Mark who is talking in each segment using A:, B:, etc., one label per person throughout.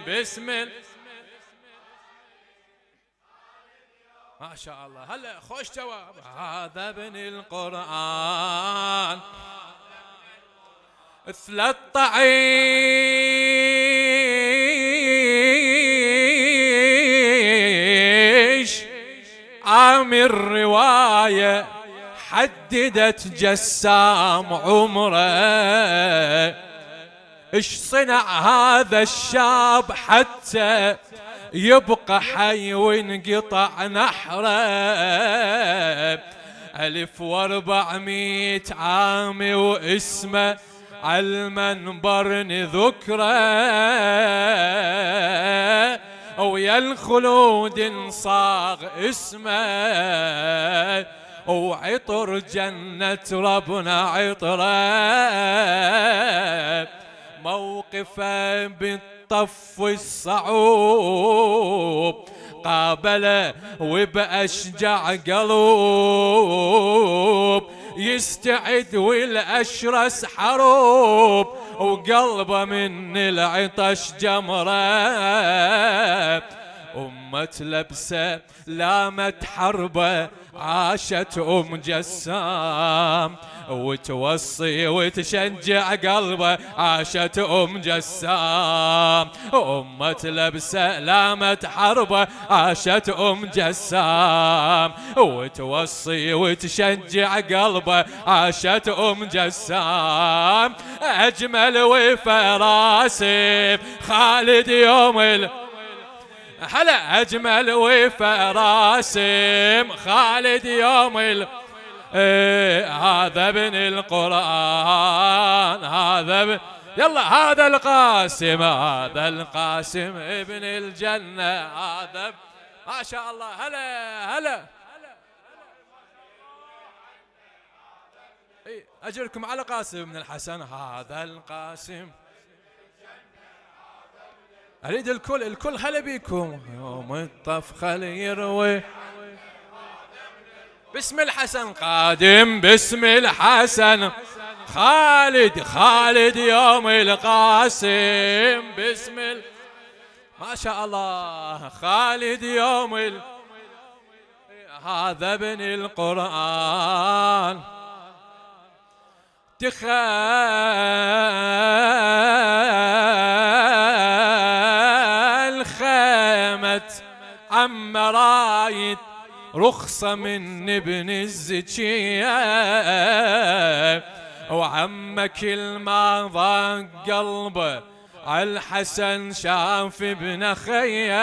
A: بسم ما شاء الله. هلا خوش جواب. هذا ابن القرآن 13 عام الرواية حددت جسام عمره. ايش صنع هذا الشاب حتى يبقى حي وانقطع نحره؟ 1400 عام واسمه عالمنبر نذكره، ويا الخلود صاغ اسمه، وعطر جنة ربنا عطره. موقفه بالطف الصعوب قابله وبأشجع قلوب، يستعد والأشرس حروب، وقلبه من العطش جمره. أمة لبسه لامت حربه عاشت جسام، وتوصي وتشجع قلبه عاشت جسام. أمة لبسه لامت حربه عاشت جسام، وتوصي وتشجع قلبه عاشت جسام. أجمل وفراسي خالد يوم هلا أجمل وفراسم خالد يوم هذا ابن القرآن. هذا يلا هذا القاسم، هذا القاسم ابن الجنة. هذا ما شاء الله. هلا هلا أجركم على قاسم بن الحسن. هذا القاسم أريد الكل هلا بيكم. يوم الطف خل يروي باسم الحسن قادم، باسم الحسن خالد يوم القاسم باسم ما شاء الله. خالد يوم هذا ابن القرآن. عم رايد رخصة من ابن الزكية، وعم كل ما ضاق قلبه عالحسن شاف ابن خيه.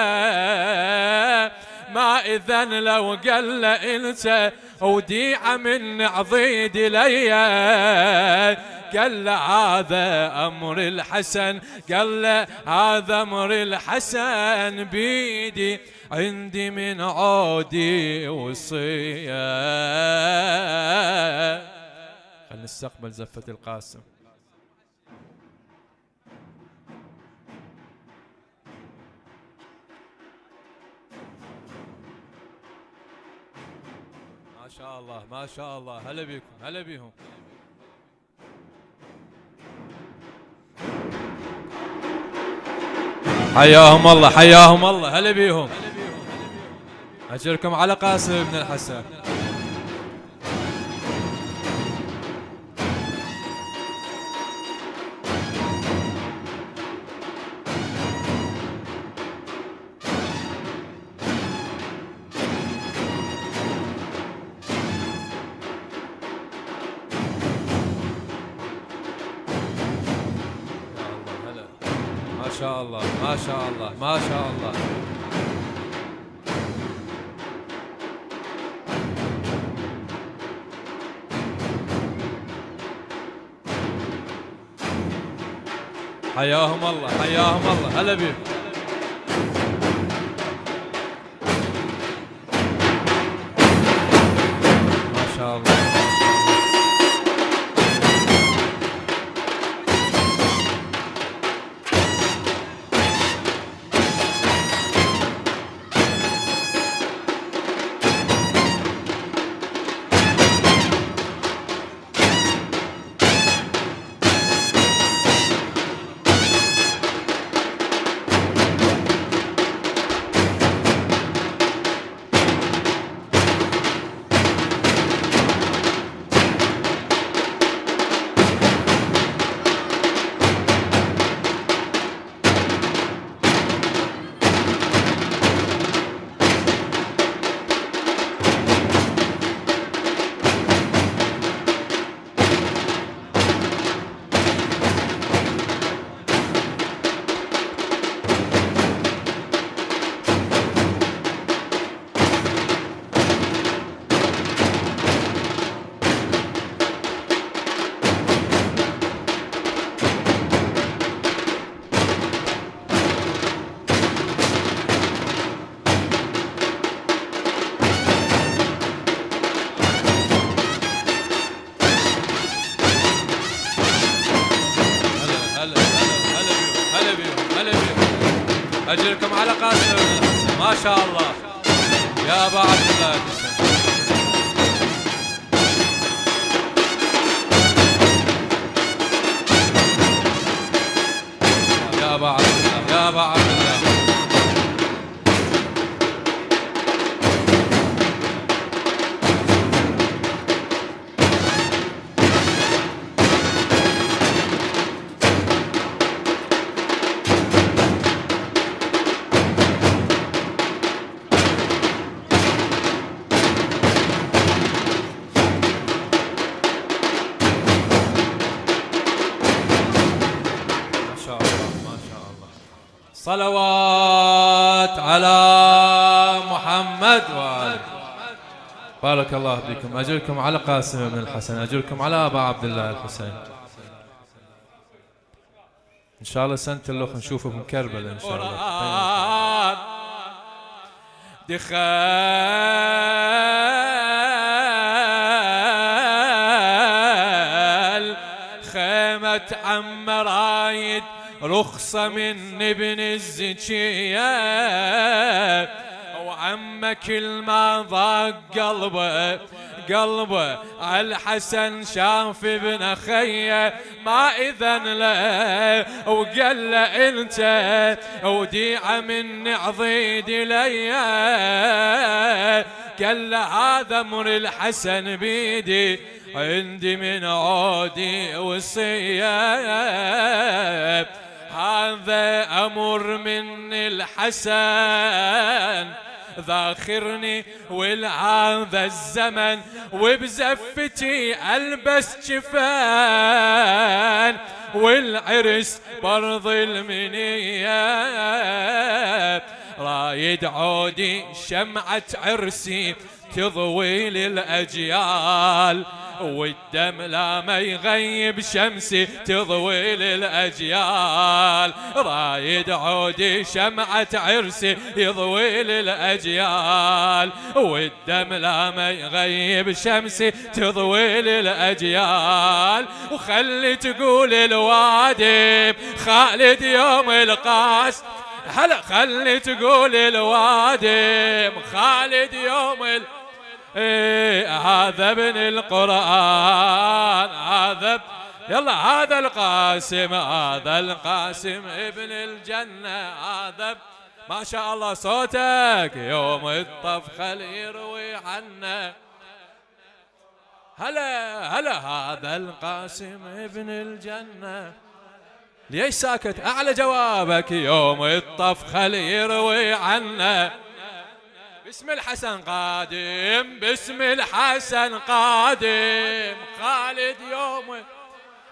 A: ما إذن لو قال له انت وديعة من عضيد ليا، قال له هذا أمر الحسن، قال له هذا أمر الحسن بيدي، عندي من عودي وصية. خلينا نستقبل زفة القاسم. ما شاء الله ما شاء الله. هلا بيكم هلا بيهم. حياهم الله حياهم الله. هلا بيهم. أجركم على قاسم بن الحسن. ما شاء الله ما شاء الله ما شاء الله. حياهم الله حياهم الله. هلا بيهم. ما شاء الله. أجركم على قاسم ما شاء الله يا أبا عبد الله يا أبا عبد الله يا أبا عبد الله صلوات على محمد وآله. بارك الله بكم. أجركم على قاسم بن الحسن، أجركم على أبا عبد الله الحسين. إن شاء الله سنة الأخ نشوفه بكربلاء إن شاء الله. دخل خيمة عم رايد رخصة من ابن الزكية، وعمك كل ما ضاق قلبه عالحسن شاف ابن خيه ما إذن له، وقال له انت وديعة من عضيد لي، قال له هذا امر الحسن بيدي عندي من عودي وصية، هذا أمر من الحسن ذاخرني والهذا الزمن، وبزفتي ألبس جفان والعرس برض المنية، رايد عودي شمعة عرسي تضوي للأجيال، والدم لا ما يغيب شمسي تضوي للأجيال، رايد عودي شمعة عرسي يضوي للأجيال، والدم لا ما يغيب شمسي تضوي للأجيال، وخلي تقول الوادم خالد يوم القاس، هلا خلي تقول الوادم خالد يوم هذا ابن القرآن، هذا يلا هذا القاسم، هذا القاسم ابن الجنة، هذا ما شاء الله صوتك يوم الطف خلي يروي عنا، هلا هذا القاسم ابن الجنة. ليش ساكت؟ أعلى جوابك يوم الطف خلي يروي عنا. باسم الحسن قادم، باسم الحسن قادم خالد يوم،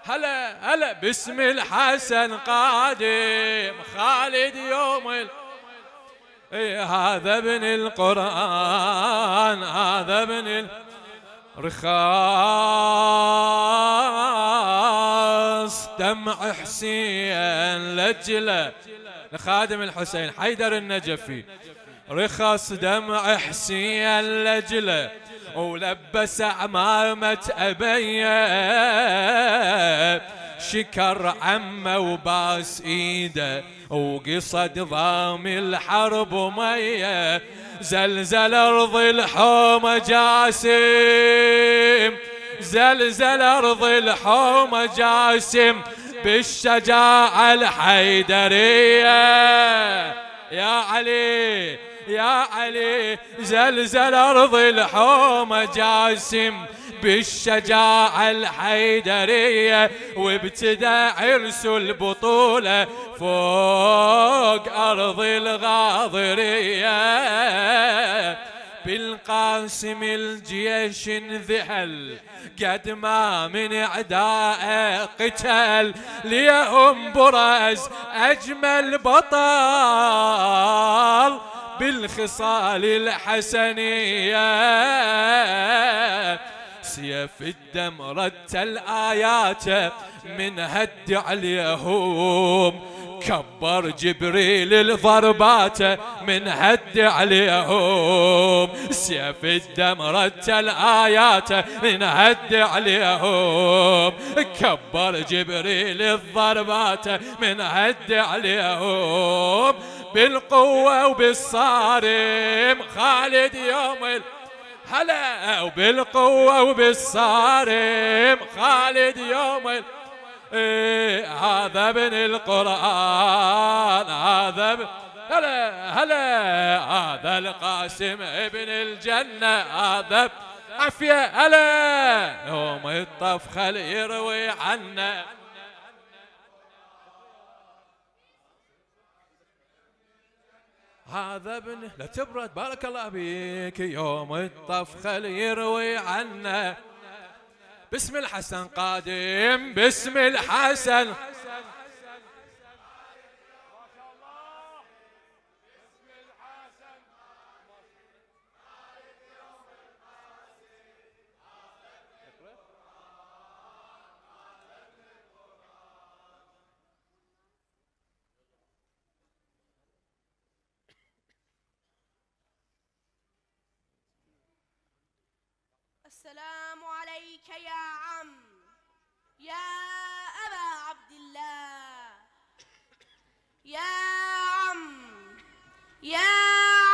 A: هلا باسم الحسن قادم خالد يوم هذا ابن القرآن، هذا ابن رخاص دمع حسين لجله لخادم الحسين حيدر النجفي، رخص دمع حسين لجله ولبس عمامة أبيه، شكر عمه وباس ايده وقصد ضام الحرب ميه، زلزل ارض الحومة جاسم، زلزل ارض الحومة جاسم بالشجاعة الحيدرية، يا علي يا علي زلزل أرض الحومة جاسم بالشجاعة الحيدرية، وابتدى عرس البطولة فوق أرض الغاضرية، بالقاسم الجيش انذهل قد ما من اعداء قتل، ليهم برز اجمل بطل بالخصال الحسنية، سيف الدم رتل آياته من هد عليهم، كبر جبريل الضربات من هد عليهم، سيف الدم رتل آيات من هد عليهم، كبر جبريل الضربات من هد عليهم، وبالقوة وبالصارم خالد يوم هلا، وبالقوة وبالصارم خالد يوم هذا ابن القرآن، هذا هلا هلا، هذا القاسم ابن الجنة، هذا عافية هلا، يوم الطفخل يروي عنا. هذا ابن لا تبرد بارك الله بيك، يوم الطفخل يروي عنا. باسم الحسن قادم، باسم الحسن
B: السلام عليك يا عم، يا أبا عبد الله، يا عم يا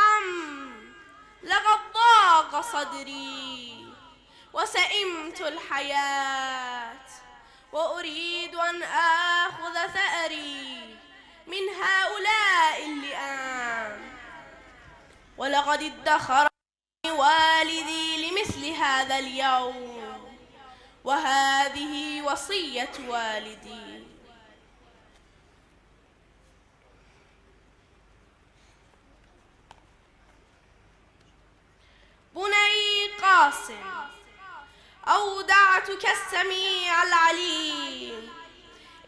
B: عم، لقد ضاق صدري وسئمت الحياة، وأريد أن آخذ ثأري من هؤلاء اللئام، ولقد ادخر والدي لمثل هذا اليوم، وهذه وصية والدي. بني قاسم، أودعتك السميع العليم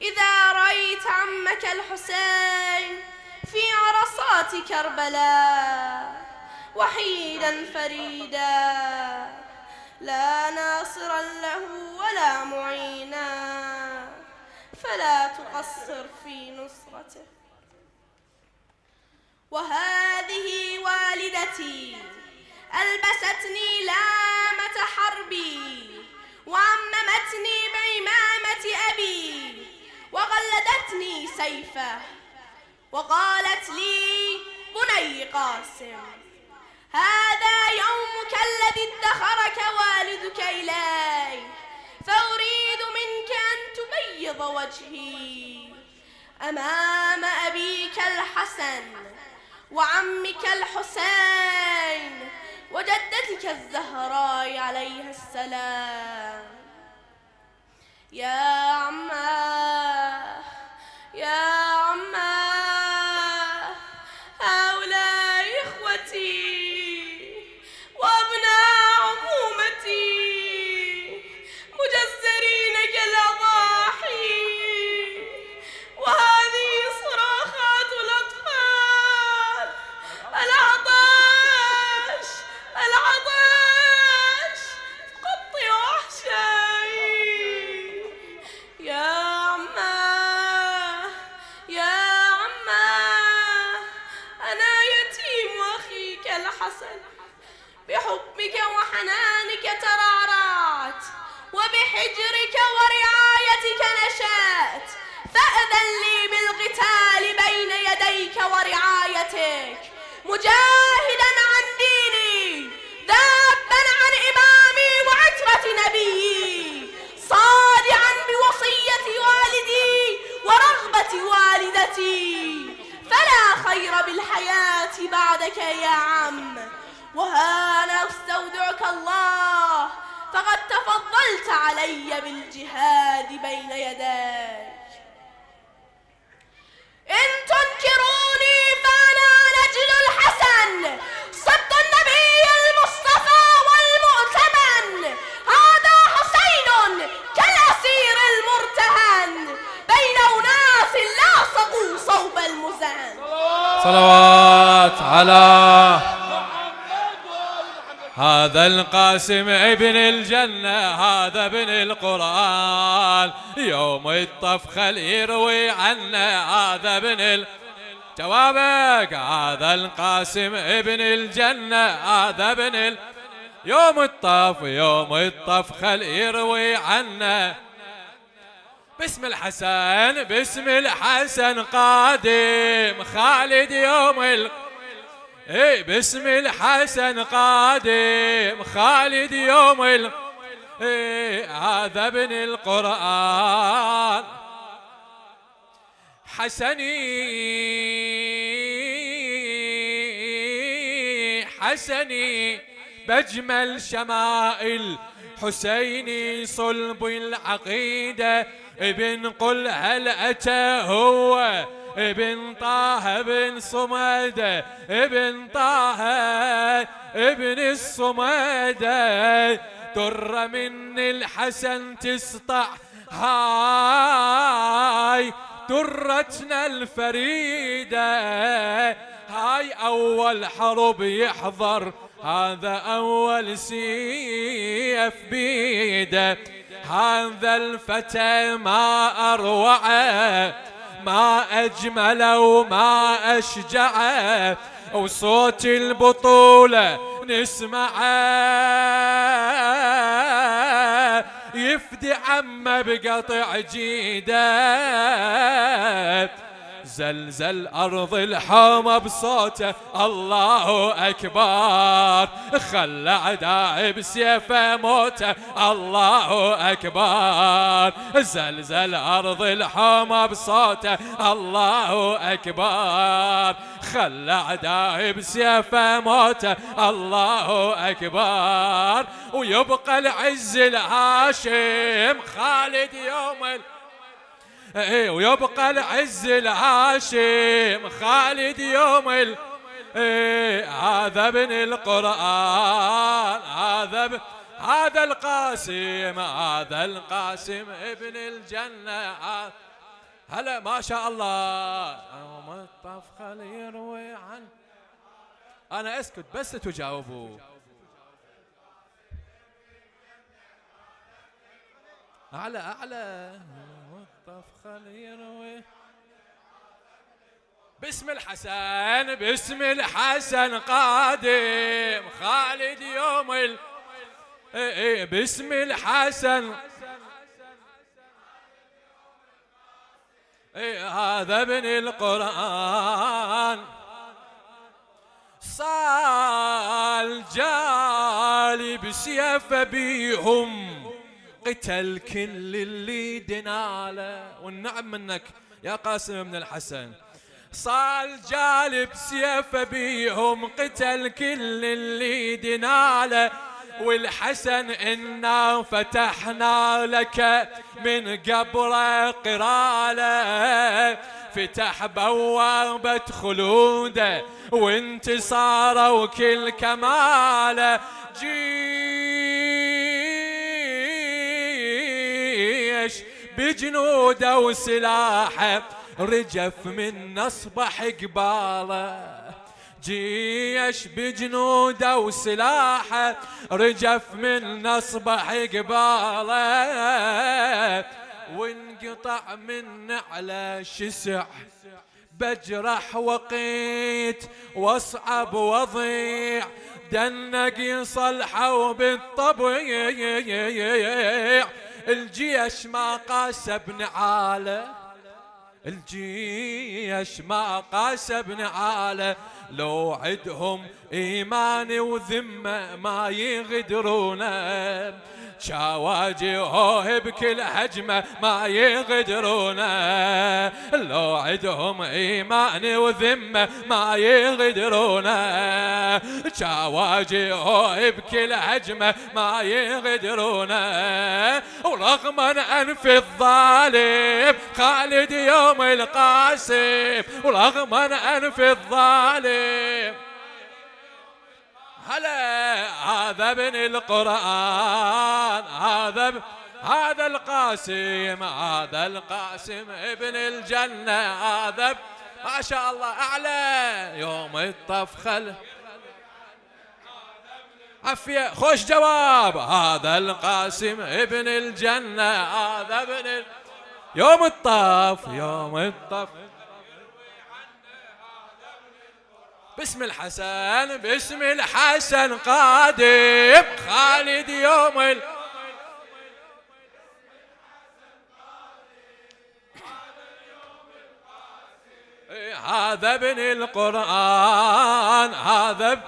B: إذا رأيت عمك الحسين في عرصات كربلاء وحيدا فريدا، لا ناصرا له ولا معينا، فلا تقصر في نصرته. وهذه والدتي ألبستني لامة حربي، وعممتني بعمامة أبي، وغلدتني سيفه، وقالت لي: بني قاسم، هذا يومك الذي ادخرك والدك إليه، فأريد منك أن تبيض وجهي أمام أبيك الحسن وعمك الحسين وجدتك الزهراء عليها السلام. يا عماه يا عماه، هؤلاء إخوتي وأبناء عمومتي مجزرين كالأضاحي، وهذه صراخات الأطفال. العطش العطش تقطع أحشائي. يا عماه يا عماه، أنا يتيم أخيك الحسن، بحبك وحنانك ترعرعت، وبحجرك ورعايتك نشأت، فأذن لي بالقتال بين يديك ورعايتك، مجاهدا عن ديني، ذابا عن إمامي وعترة نبيي، صادعا بوصية والدي ورغبة والدتي، فلا خير بالحياة بعدك يا عم. وها أنا أستودعك الله، فقد تفضلت علي بالجهاد بين يديك. إن تنكروني فأنا نجل الحسن، صدت النبي المصطفى والمؤتمن، هذا حسين كالأسير المرتهن، بين أناس لاصقوا صوب المزان.
A: صلوات على هذا القاسم ابن الجنة، هذا ابن القرآن، يوم الطفخل يروي عنا، هذا ابن جوابك، هذا القاسم ابن الجنة، هذا ابن يوم الطفخل يروي عنا. باسم الحسن باسم الحسن قادم خالد يوم باسم الحسن قادم خالد يوم هذا ابن القرآن حسني بجمل شمائل حسيني صلب العقيدة ابن قل هل أتى هو ابن طه ابن صمد ابن طه ابن الصمد در من الحسن تسطع هاي درتنا الفريدة هاي أول حرب يحضر هذا أول سيف بيده هذا الفتى ما أروعه ما أجمله وما أشجعه وصوت البطولة نسمعه يفدي عمه بقطع جيده زلزل أرض الحومة بصوته الله أكبر خلى عداء بسيفه موته الله أكبر زلزل أرض الحومة بصوته الله أكبر خلى عداء بسيفه موته الله أكبر ويبقى العز الهاشم خالد يوم ويبقى العز الهاشم خالد يوم هذا ابن القرآن هذا القاسم ابن الجنة هلا ما شاء الله يوم الطفخ يروي عن أنا أسكت بس تجاوبوا أعلى طفخ يروي باسم الحسن قادم خالد يوم باسم الحسن هذا ابن القرآن صال جالب سيف بيهم قتل كل اللي دناله والنعم منك يا قاسم بن الحسن صال جالب سيف بيهم قتل كل اللي دناله والحسن إنا فتحنا لك من قبره قراله فتح بوابة خلوده وانتصاره وكل كماله بجنوده وسلاحه رجف من نصبح قباله جيش بجنوده وسلاحه رجف من نصبح قباله وانقطع من على شسع بجرح وقيت واصعب وضيع دنق صلحه بالطبيع الجيش ما قاس بنعاله الجيش ما قاس بنعاله لو عدهم إيمان وذمة ما يغدرونه شواجهه بكل هجمة ما يغدرونه لو عدهم إيمان وذمة ما يغدرونه شواجهه بكل هجمة ما يغدرونه ورغم أنف الظالم خالد يوم القاسم ورغم أنف الظالم هلا هذا ابن القرآن هذا القاسم ابن الجنة هذا ما شاء الله أعلى يوم الطفخ عفية خوش جواب هذا القاسم ابن الجنة هذا ابن يوم الطف باسم الحسن قادم خالد يوم هذا ابن القرآن، هذا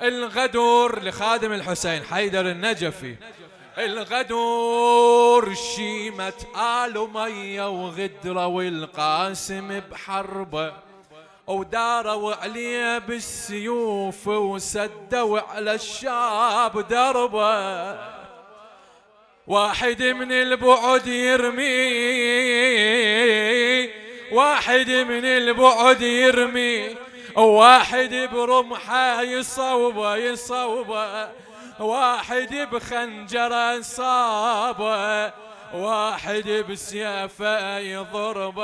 A: الغدور لخادم الحسين حيدر النجفي. الغدور شيمة آل أمية وغدرة والقاسم بحربه، وداروا عليه بالسيوف وسدوا على الشاب دربه. واحد من البعد يرمي، واحد من البعد يرمي، واحد برمحه يصوبه يصوبه، واحد بخنجره صابه، واحد بسيفه يضربه،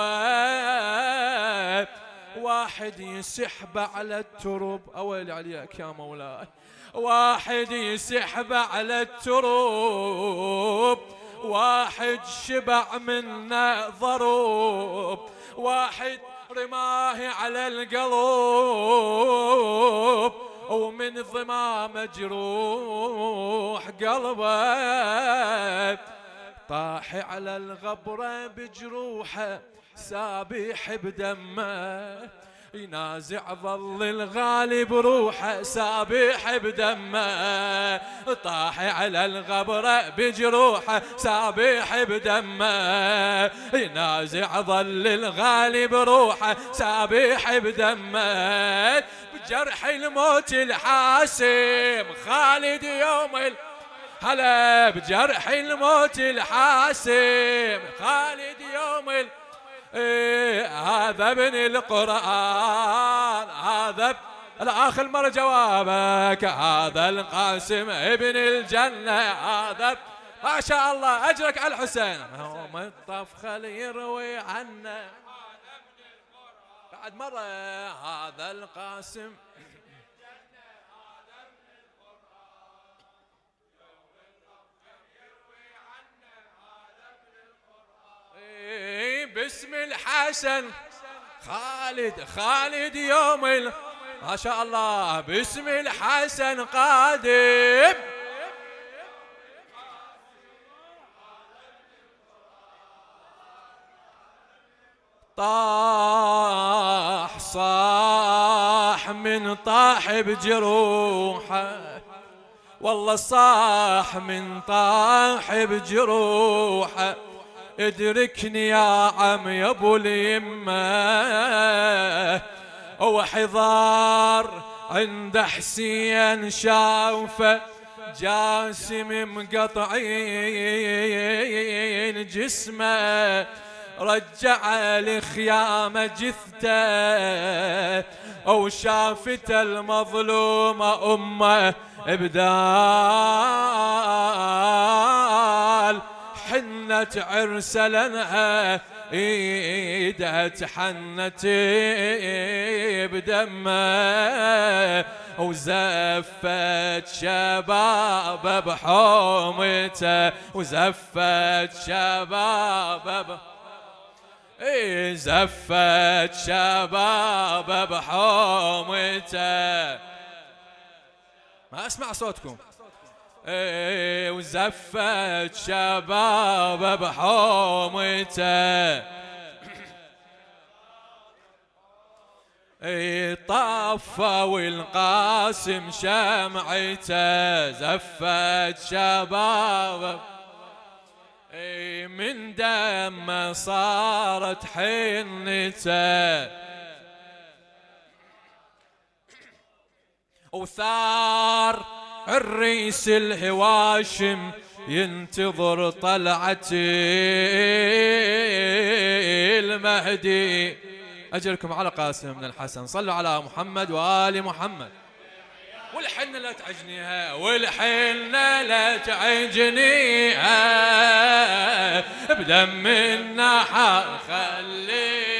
A: واحد يسحب على الترب. أويلي عليك يا مولاي. واحد يسحب على الترب، واحد شبع منا ضروب، واحد رماه على القلب، ومن ضمام جروح قلبه. طاح على الغبرة بجروحه سابح بدمه، ينازع ظل الغالب روحه سابح بدمه. طاح على الغبرة بجروحه سابح بدمه، ينازع ظل الغالب روحه سابح بدمه. بجرح الموت الحاسم خالد يوم هلا، بجرح الموت الحاسم خالد يوم هذا ابن القرآن، هذا الآخر مرة جوابك، هذا القاسم ابن الجنة، هذا ما شاء الله أجرك على الحسين. هو من طفخل يروي عنه بعد مرة، هذا القاسم باسم الحسن خالد يوم ما شاء الله باسم الحسن قادم. طاح صاح من طاح بجروحه، والله صاح من طاح بجروحه. ادركني يا عم يا ابو اليمه، وحضار عند حسين شافه جاسم مقطعين جسمه، رجع لخيامه جثته، وشافته المظلومه امه ابدال حنت عرس لنا ايدها تحنت بدمه، وزفت شباب بحومته، وزفت شباب زفت شباب بحومته. ما اسمع صوتكم. وزفت شباب بحومته، طفوا القاسم شمعته، زفت شباب من دم صارت حنته، وثار الريس الهواشم ينتظر طلعة المهدي. أجركم على قاسم بن الحسن، صلوا على محمد وآل محمد. والحنة لا تعجنيها، والحنة لا تعجنيها، بدم النحر خلي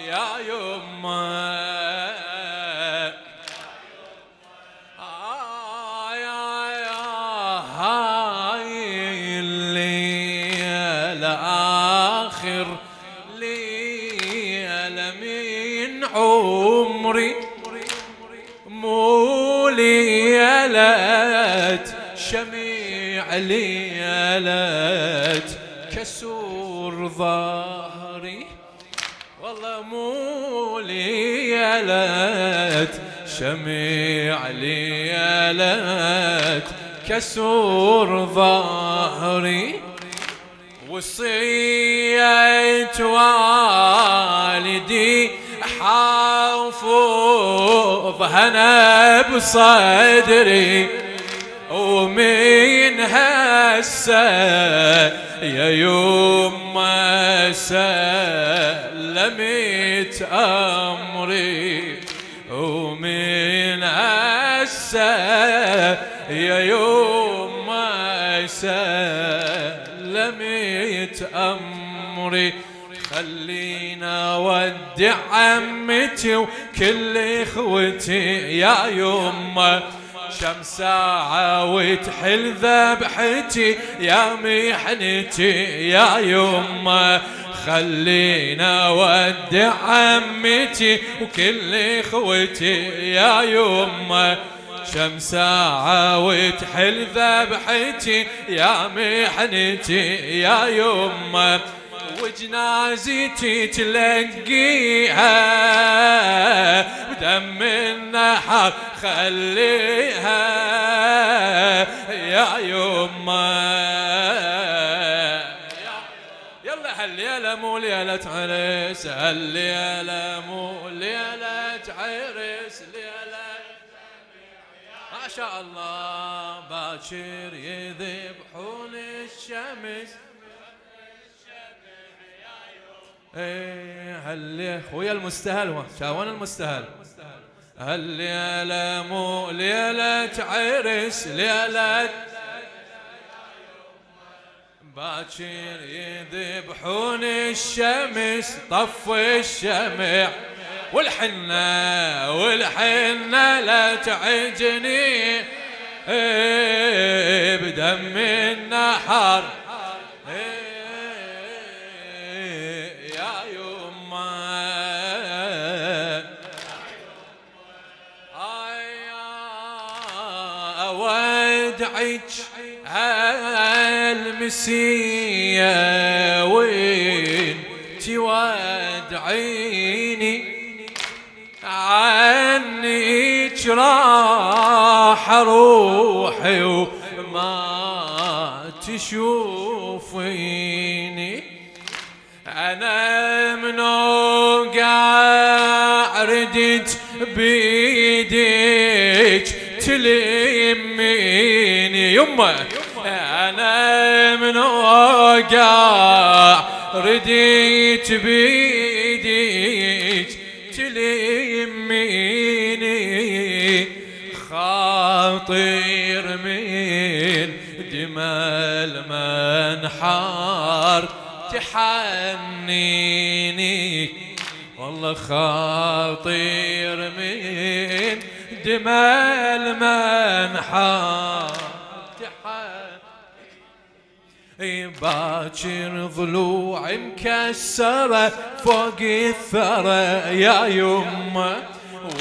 A: يا يمه، هاي الليل آخر ليلة من عمري، مو ليلة شميع، ليلة كسور ظهري. والله مو ليلت شمع ليلت كسور ظهري وصية والدي حافظها انا بصدري ومن هسه يا يما سلمت امري ومن هسه يا يما سلمت امري خلينا اودع عمتي وكل اخوتي يا يما شم ساعة وتحل ذبحتي يا محنتي يا يما خلينا اودع عمتي وكل اخوتي يا يما شم ساعة وتحل ذبحتي يا محنتي يا يما وجنازتي تلقيها بدم النحر خليها يا يما يلا هالليلة مو ليلة عرس هالليلة مو ليلة عرس ليلة ما شاء الله باكر يذبحون الشمس ايه هالليلة خويا المستهل شاون المستهل هالليلة مو ليلة عرس ليلة باكر يذبحون الشمس طف الشمع والحنة لا تعجني ايه بدم النحر أودعك هالمسية وين تودعيني عنك راح روحي وما تشوفيني أنا من وقع ردت بيدك تلميني يمه أنا من وقع رديت بيدك تلميني خاطر من دماء المنحار تحنيني والله خاطر من دماء المنحار باكر ضلوع مكسرة فوق الثرى يا يمه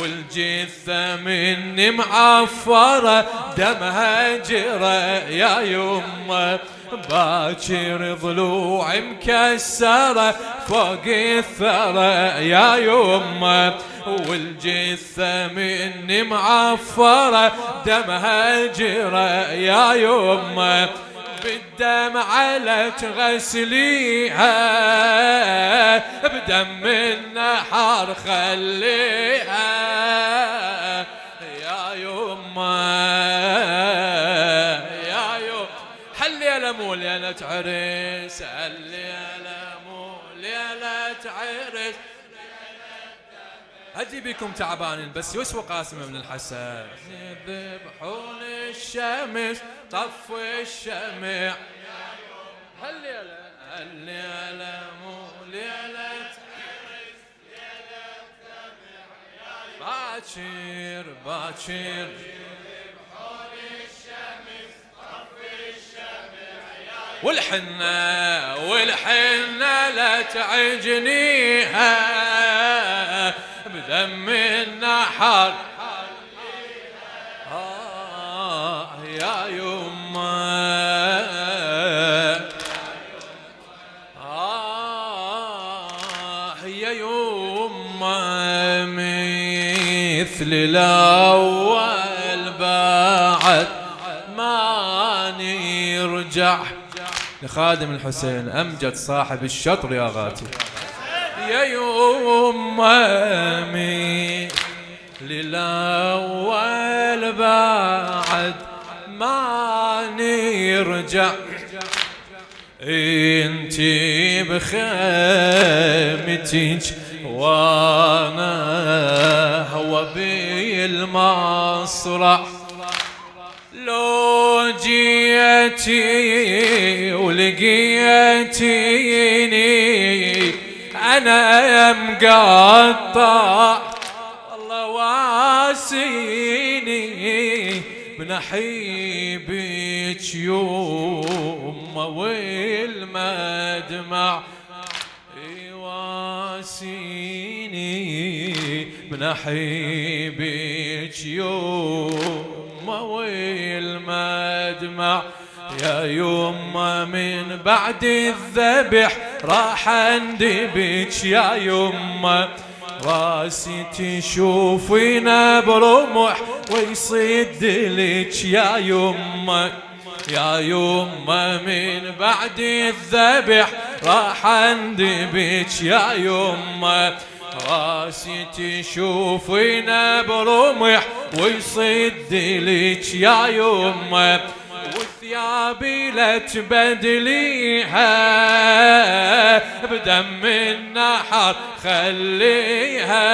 A: والجثة مني معفرة دمها جرى يا يمه باكر ضلوع مكسرة فوق الثرى يا يمه والجثة مني معفرة دمها جرى يا يمه بالدمعة لا تغسليها بدم النحر خليها يا يما يا يما هالليلة مو ليلة عرس هالليلة مو ليلة عرس هدي بكم تعبانين بس يسوى قاسمة من الحسن يذبحون الشمس طف الشمع هالليلة مو ليلة باكر يذبحون الشمس طف الشمع والحنة لا تعجنيها بدم النحر يا يما يا يما مثل الأول بعد ما نرجع. لخادم الحسين أمجد صاحب الشطر يا غاتي. يا يمه مثل الأول بعد ما نرجع، انتي بخيمتك وانا هو بالمصرع. لو جيتي ولقيتيني انا مقطع، والله واسيني بنحيبك يوم والمدمع. واسيني بنحيبك يوم والمدمع. يا يمه من بعد الذبح راح اندبك يا يمه، راسي تشوفينا برمح ويصد لك يا يمه. يا يمه من بعد الذبح راح اندبك يا يمه، راسي تشوفينا برمح ويصد لك يا يمه. وثيابي لا تبدليها بدم النحر خليها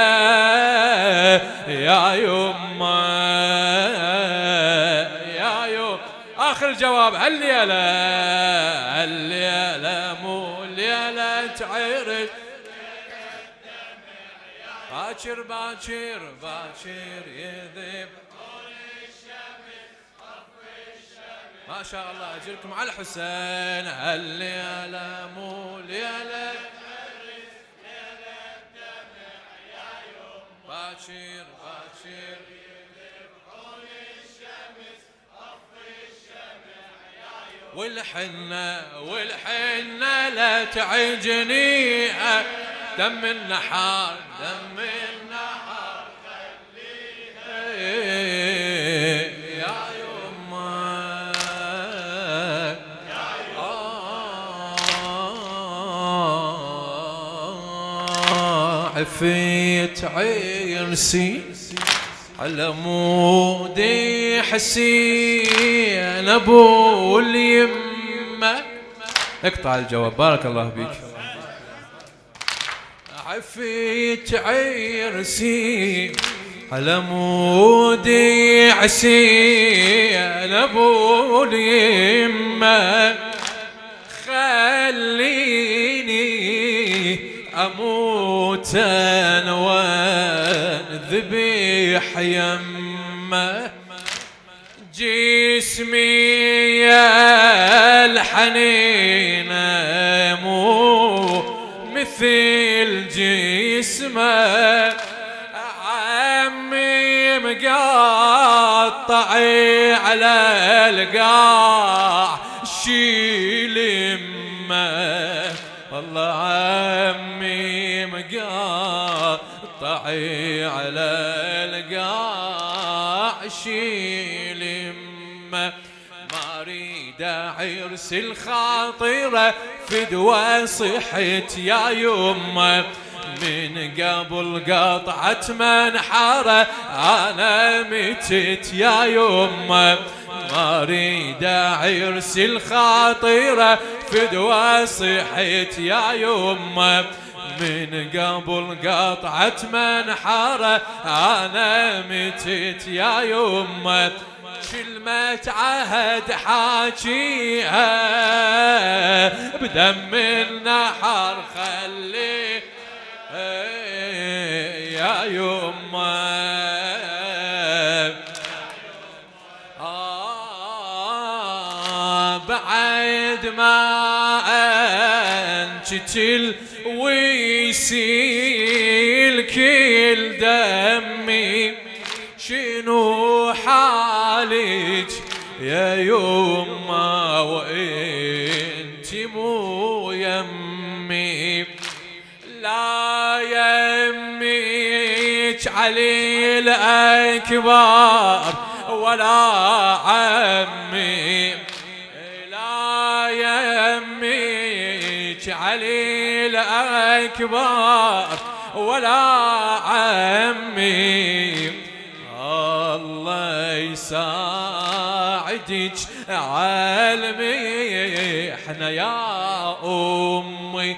A: يا يمه يا يمه. آخر جواب هالليلة هالليلة مو الليلة تعرف. باكر باكر باكر يذب ما شاء الله. أجركم على الحسين هالليلة مو ليلة باكر باكر والحنة والحنة لا تعجنيها دم النحار دم النحار خليها يا يمه عفيت عرسي على مودي حسين ابو اليمه. اقطع الجواب بارك الله بيك. عفيت عرسي على مودي حسين ابو اليمه، خليني اموت انا وانذبح يمه. جسمي يا الحنين مو مثل جسمه، عمي مقطع على القاع شيل يمه. والله عمي مقطع على القاع شيل يمه. ما اريد عرس الخاطره فدوى صحت يا يمه، من قبل قطعة منحرة أنا متت يا يمه. ما اريد عرس الخاطرة فدوى صحت يا يمه، من قبل قطعة منحرة أنا متت يا يمه. كلمة عهد حاجيها بدم النحر خليه يا يمه. بعد ما انشتل ويسيل كل دمي، شنو حالك يا يمه وانت مو يمي؟ لا يمي عميك علي الأكبر ولا عمي، لا يميك علي الأكبر ولا عمي، الله يساعدك عالمي احنا يا أمي.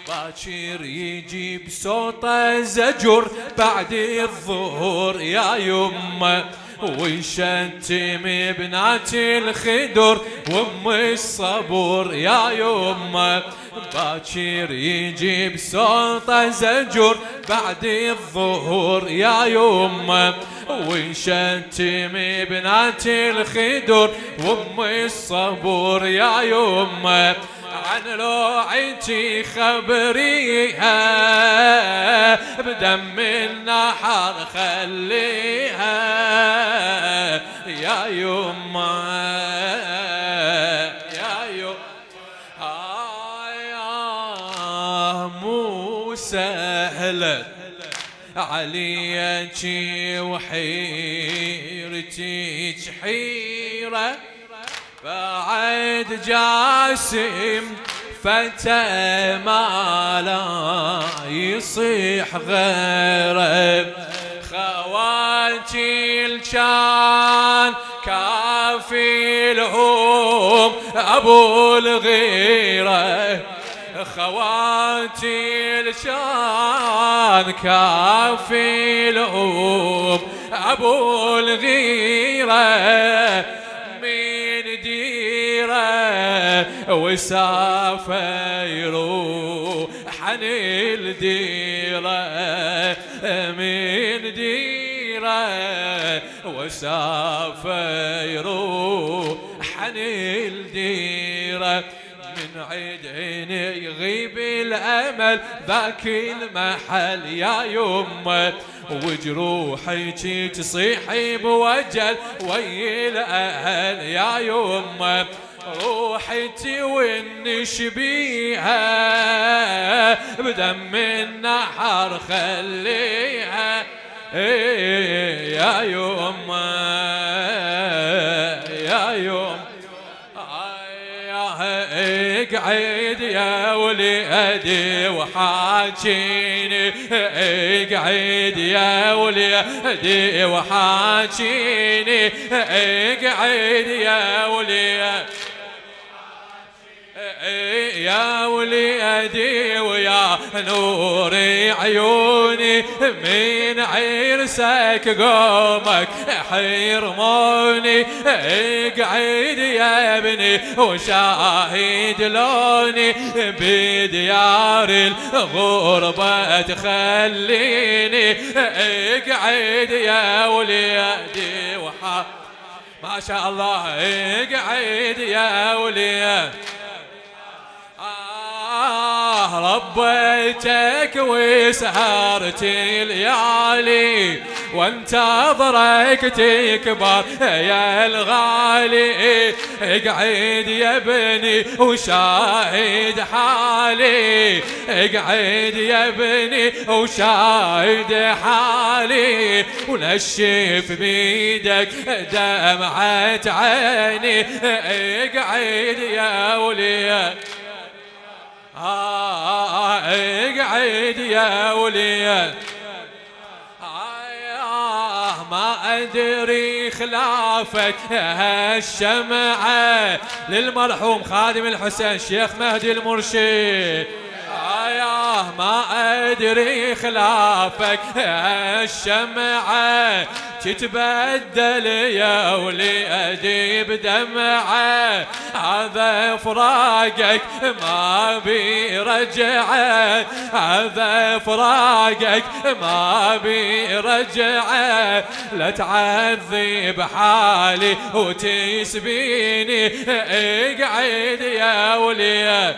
A: باكر يجي بصوته زجر بعد الظهر يا يمه، ويشتم بنات الخدر وام الصبر يا يمه. باكر يجي بصوته زجر بعد الظهر يا يمه، ويشتم بنات الخدر وام الصبر يا يمه. عن لوعتي خبريها بدم النحر خليها يا يما يا يما. يا مو سهلة عليك وحيرتك حيرة، بعد جاسم فتى ما لا يصيح غيره، خواتي الكان كافلهم ابو الغيره، خواتي الكان كافلهم ابو الغيره. وسافروا حن الديرة من ديرة، وسافروا حن الديرة. من عيدين يغيب الأمل ذاك المحل يا يمه، وجروحي تصيحي بوجل ويا الأهل يا يمه. روحتي والنشبيها بدم النحر خليها يا يمه يا يمه. اقعد يا وليدي وحاجيني، اقعد يا وليدي وحاجيني، اقعد يا وليدي يا وليدي ويا نور عيوني، من عرسك قومك حيرموني. اقعد يا ابني وشاهد لوني، بديار الغربة تخليني. اقعد يا وليدي ما شاء الله، اقعد يا وليدي. ربيتك وسهرتي ليالي وانتظرك تكبر يا الغالي. اقعد يا ابني وشاهد حالي، اقعد يا ابني وشاهد حالي، ونشف بيدك دمعة عيني. اقعد يا ولي اقعد يا ولي. ما أدري خلافك هالشمعة للمرحوم خادم الحسين شيخ مهدي المرشد. ما أدري خلافك هالشمعة تتبدل يا وليدي بدمعة. هذا فراقك ما بيرجعه، هذا فراقك ما بيرجعه. لا تعذب حالي وتسبيني، اقعد يا ولي.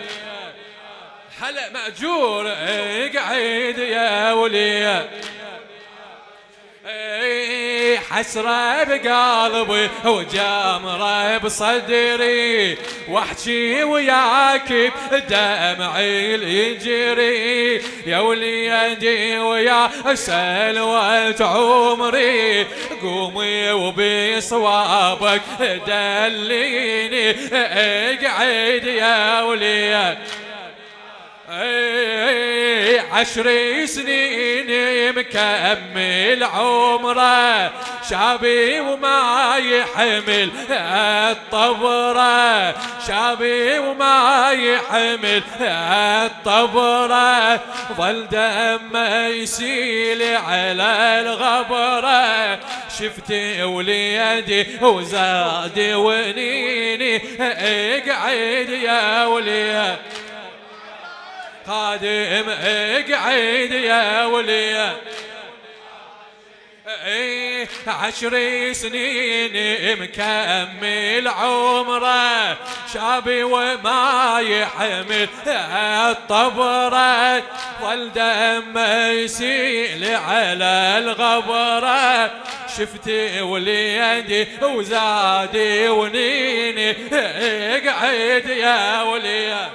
A: هلا مأجور اقعد يا ولي. حسرة بقلبي وجمرة بصدري، واحكي وياك بدمعي يجري، يا وليدي ويا سلوة عمري، قومي وبصوابك دليني، اقعد يا وليد. 10 سنين مكمل عمره، شابي وما يحمل الطبره، شابي وما يحمل الطبره، ظل دمه يسيل على الغبره، شفت وليدي وزاد ونيني، اقعد يا وليد خادم، اقعد يا وليد. 10 سنين مكمل عمره، شابي وما يحمل الطبره، ظل دمه يسيل على الغبره، شفت وليدي وزادي ونيني، اقعد يا وليد.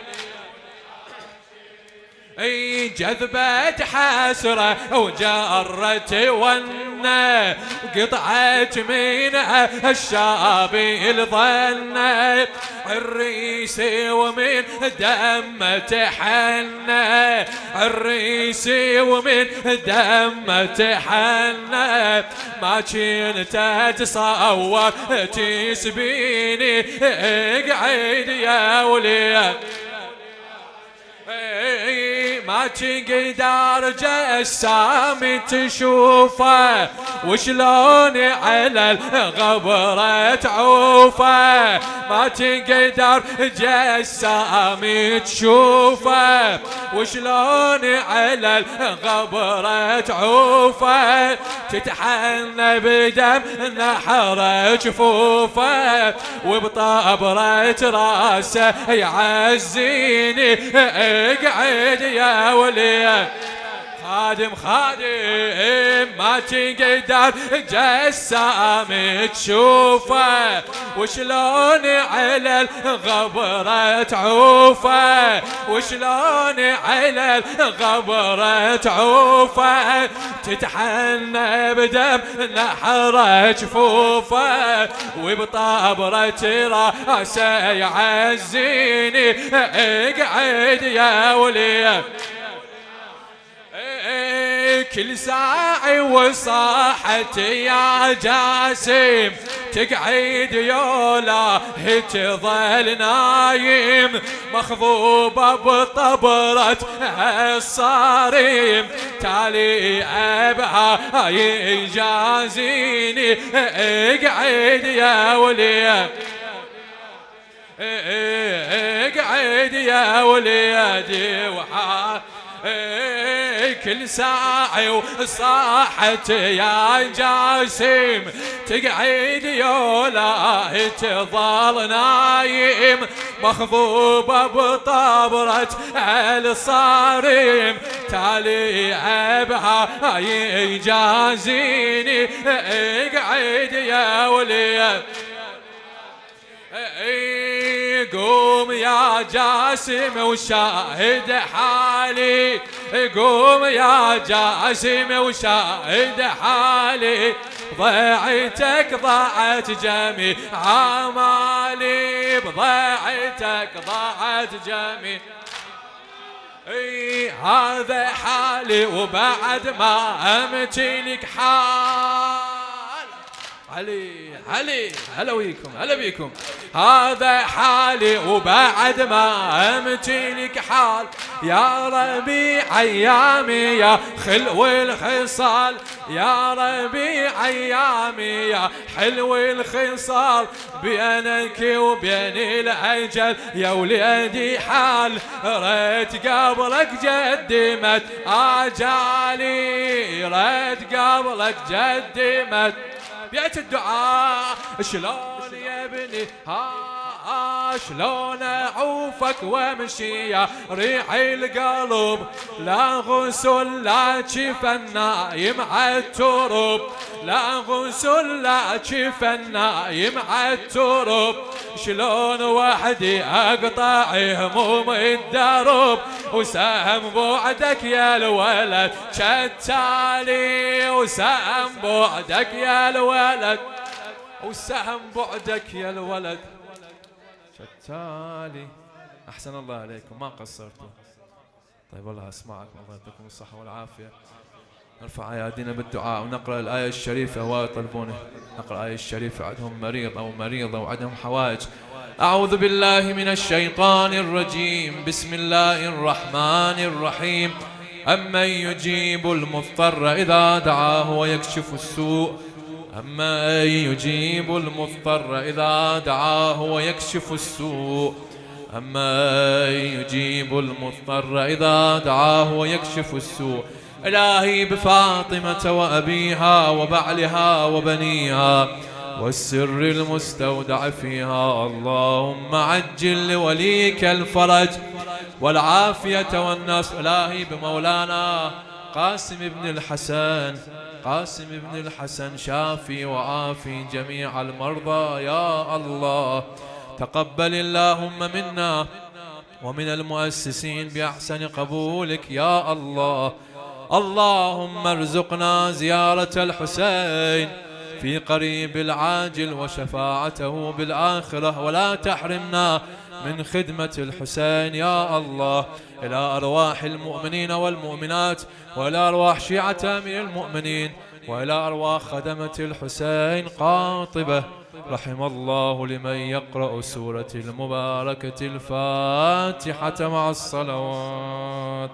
A: جذبت حسرة وجرت ونه، وقطعت منها الشابي الظنه، الريسي ومن دمه تحنى، الريسي ومن دمه تحنى، ما كنت اتصور تسبيني، اقعد يا وليد. ما تقدر جسامي تشوفه، وشلون على الغبرة تعوفه، ما تقدر جسامي تشوفه، وشلون على الغبرة تعوفه، تتحنى بدم نحر جفوفه، وبطبرة راسه يعزيني، اقعد يا وليد. خادم خادم ما تقدر جسام تشوفه، وشلون على الغبرة تعوفه، وشلون على الغبرة تعوفه، تتحنى بدم نحر جفوفه، وبطبرة راسه يعزيني، اقعد يا وليد. كل ساعة وصاحت يا جاسم، تقعد يولا تظل نايم، مخضوبة بطبرة الصارم، تالي أبها يجازيني، اقعد يا وليد. اقعد يا وليدي وحا، كل ساعة وصاحت يا جاسم، تقعد يولا تظل نايم، مخضوبة بطبرة الصارم، تالي أبها يجازيني، اقعد يا وليد. قوم يا جاسم وشاهد حالي، قوم يا جاسم وشاهد حالي، ضيعتك ضاعت جميع عمالي، بضيعتك ضاعت جميع. هذا حالي وبعد ما امتلك حال. علي علي، هلا ويكم هلا بيكم. هذا حالي وبعد ما امتلك حال، يا ربيع ايامي يا خلو الخصال، يا ربيع ايامي يا حلو الخصال، بينك وبين الاجل يا وليدي حال، ريت قبلك قدمت اجالي، ريت قبلك قدمت بيت الدعاء، شلون يا ابني شلون اعوفك وامشي يا ريح القلب، لا غسل لا جفن نايم عالترب، لا غسل لا جفن نايم عالترب، شلون وحدي اقطع هموم الدرب، وسهم بعدك يا الولد شتالي، وسهم بعدك يا الولد، وسهم بعدك يا الولد شتالي. أحسن الله عليكم، ما قصرتوا. طيب والله أسمعكم، الله يعطيكم الصحة والعافية. نرفع أيادينا بالدعاء ونقرأ الآية الشريفة. هو يطلبونه نقرأ الآية الشريفة، عندهم مريض أو مريضة وعندهم حوائج. أعوذ بالله من الشيطان الرجيم، بسم الله الرحمن الرحيم. أمن يجيب المضطر إذا دعاه ويكشف السوء، أما أن يجيب المضطر إذا دعاه ويكشف السوء، أما أن يجيب المضطر إذا دعاه ويكشف السوء. إلهي بفاطمة وأبيها وبعلها وبنيها والسر المستودع فيها، اللهم عجل لوليك الفرج والعافية والنصر. إلهي بمولانا قاسم بن الحسن، قاسم بن الحسن، شافي وعافي جميع المرضى يا الله. تقبل اللهم منا ومن المؤسسين بأحسن قبولك يا الله. اللهم ارزقنا زيارة الحسين في قريب العاجل وشفاعته بالآخرة، ولا تحرمنا من خدمة الحسين يا الله. إلى أرواح المؤمنين والمؤمنات، وإلى أرواح شيعة من المؤمنين، وإلى أرواح خدمة الحسين قاطبة، رحم الله لمن يقرأ سورة المباركة الفاتحة مع الصلوات.